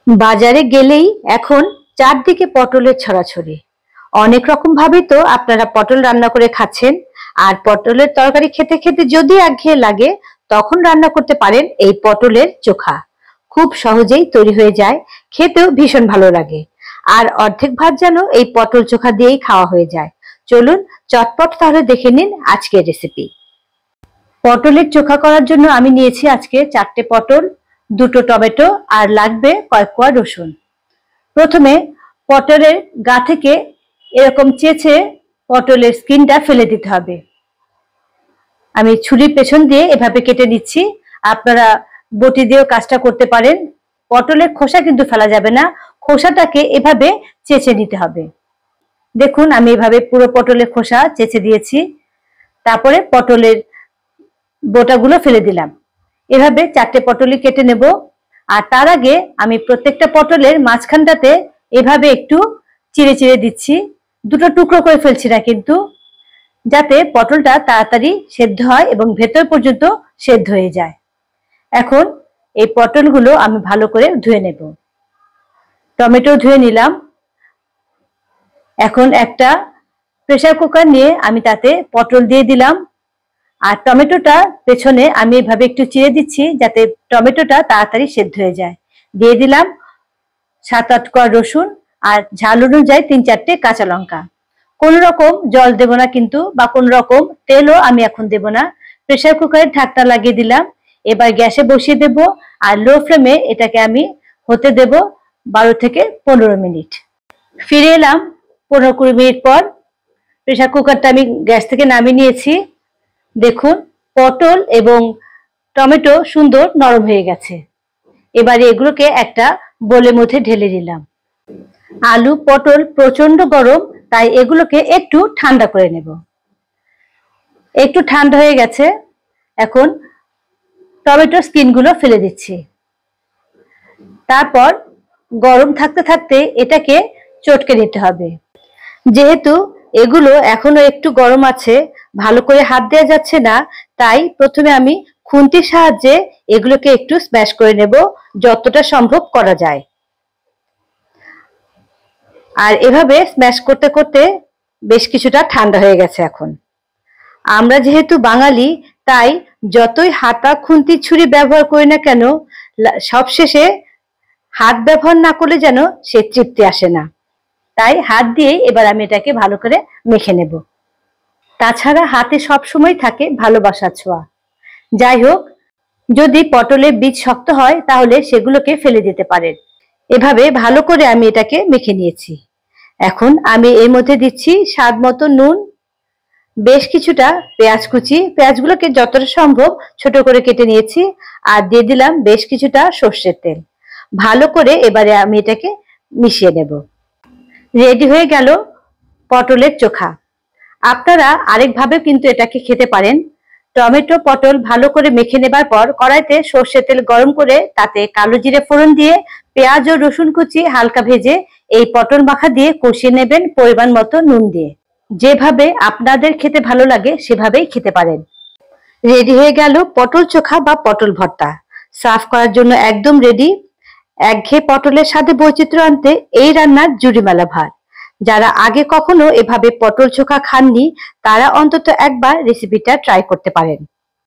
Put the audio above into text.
বাজারে গেলেই এখন চারদিকে পটলের ছড়াছড়ি। অনেক রকম ভাবে তো আপনারা পটল রান্না করে খাচ্ছেন। আর পটলের তরকারি খেতে খেতে যদি একঘেয়ে লাগে তখন রান্না করতে পারেন এই পটলের চোখা। খুব সহজেই তৈরি হয়ে যায়, খেতেও ভীষণ ভালো লাগে। আর অর্ধেক ভাত যেন এই পটল চোখা দিয়েই খাওয়া হয়ে যায়। চলুন চটপট তাহলে দেখে নিন আজকের রেসিপি। পটলের চোখা করার জন্য আমি নিয়েছি আজকে 4টে পটল, 2টো টমেটো আর লাগবে কয়েক কোয়া রসুন। প্রথমে পটলের গা থেকে এরকম চেঁচে পটলের স্কিনটা ফেলে দিতে হবে। আমি ছুরির পেছন দিয়ে এভাবে কেটে নিচ্ছি। আপনারা বটি দিয়েও কাজটা করতে পারেন। পটলের খোসা কিন্তু ফেলা যাবে না, খোসাটাকে এভাবে চেঁচে নিতে হবে। দেখুন আমি এভাবে পুরো পটলের খোসা চেঁচে দিয়েছি। তারপরে পটলের বোটাগুলো ফেলে দিলাম। এভাবে 4টে পটলই কেটে নেব। আর তার আগে আমি প্রত্যেকটা পটলের মাঝখানটাতে এভাবে একটু চিড়ে চিড়ে দিচ্ছি। দুটো টুকরো করে ফেলছি না কিন্তু, যাতে পটলটা তাড়াতাড়ি সেদ্ধ হয় এবং ভেতর পর্যন্ত সেদ্ধ হয়ে যায়। এখন এই পটলগুলো আমি ভালো করে ধুয়ে নেব। টমেটো ধুয়ে নিলাম। এখন একটা প্রেসার কুকার নিয়ে আমি তাতে পটল দিয়ে দিলাম। আর টমেটোটা পেছনে আমি এভাবে একটু চিড়ে দিচ্ছি যাতে টমেটোটা তাড়াতাড়ি সেদ্ধ হয়ে যায়। দিয়ে দিলাম 7-8 কোয়া রসুন আর ঝাল অনুযায়ী 3-4টে কাঁচা লঙ্কা। কোন রকম জল দেব না কিন্তু, বা কোন রকম তেলও আমি এখন দেব না। প্রেসার কুকারের ঢাকনা লাগিয়ে দিলাম। এবার গ্যাসে বসিয়ে দেব আর লো ফ্লেমে এটাকে আমি হতে দেব 12 থেকে 15 মিনিট। ফিরে এলাম 15-20 মিনিট পর। প্রেসার কুকারটা আমি গ্যাস থেকে নামিয়ে নিয়েছি। দেখুন পটল এবং টমেটো সুন্দর নরম হয়ে গেছে। এবারে এগুলোকে একটা বোলের মধ্যে ঢেলে দিলাম। আলু পটল প্রচন্ড গরম, তাই এগুলোকে একটু ঠান্ডা করে নেব। একটু ঠান্ডা হয়ে গেছে। এখন টমেটোর স্কিনগুলো ফেলে দিচ্ছি। তারপর গরম থাকতে থাকতে এটাকে চটকে নিতে হবে। যেহেতু এগুলো এখনো একটু গরম আছে, ভালো করে হাত দেওয়া যাচ্ছে না, তাই প্রথমে আমি খুন্তির সাহায্যে এগুলোকে একটু স্ম্যাশ করে নেব যতটা সম্ভব করা যায়। আর এভাবে স্ম্যাশ করতে করতে বেশ কিছুটা ঠান্ডা হয়ে গেছে। এখন আমরা যেহেতু বাঙালি, তাই যতই হাতা খুন্তি ছুরি ব্যবহার করি না কেন, সবশেষে হাত ব্যবহার না করলে যেন সে তৃপ্তি আসে না। তাই হাত দিয়েই এবার আমি এটাকে ভালো করে মেখে নেব। তাছাড়া হাতে সবসময় থাকে ভালোবাসার ছোঁয়া। যাই হোক, যদি পটলের বীজ শক্ত হয় তাহলে সেগুলোকে ফেলে দিতে পারেন। এভাবে ভালো করে আমি এটাকে মেখে নিয়েছি। এখন আমি এর মধ্যে দিচ্ছি স্বাদ মতো নুন, বেশ কিছুটা পেঁয়াজ কুচি, পেঁয়াজগুলোকে যতটা সম্ভব ছোট করে কেটে নিয়েছি, আর দিয়ে দিলাম বেশ কিছুটা সর্ষের তেল। ভালো করে এবারে আমি এটাকে মিশিয়ে নেব। রেডি হয়ে গেল পটলের চোখা। আপনারা আরেকভাবেও কিন্তু এটাকে খেতে পারেন। টমেটো পটল ভালো করে মেখে নেবার পর কড়াইতে সর্ষের তেল গরম করে তাতে কালো জিরে ফোড়ন দিয়ে পেঁয়াজ ও রসুন কুচি হালকা ভেজে এই পটল মাখা দিয়ে কষিয়ে নেবেন পরিমাণ মতো নুন দিয়ে। যেভাবে আপনাদের খেতে ভালো লাগে সেভাবেই খেতে পারেন। রেডি হয়ে গেল পটল চোখা বা পটল ভর্তা। সার্ভ করার জন্য একদম রেডি। একঘেয়ে পটলের সাথে বৈচিত্র্য আনতে এই রান্নার জুড়িমেলা ভার। যারা আগে কখনো এভাবে পটল চোখা খাননি, তারা অন্তত একবার রেসিপিটা ট্রাই করতে পারেন।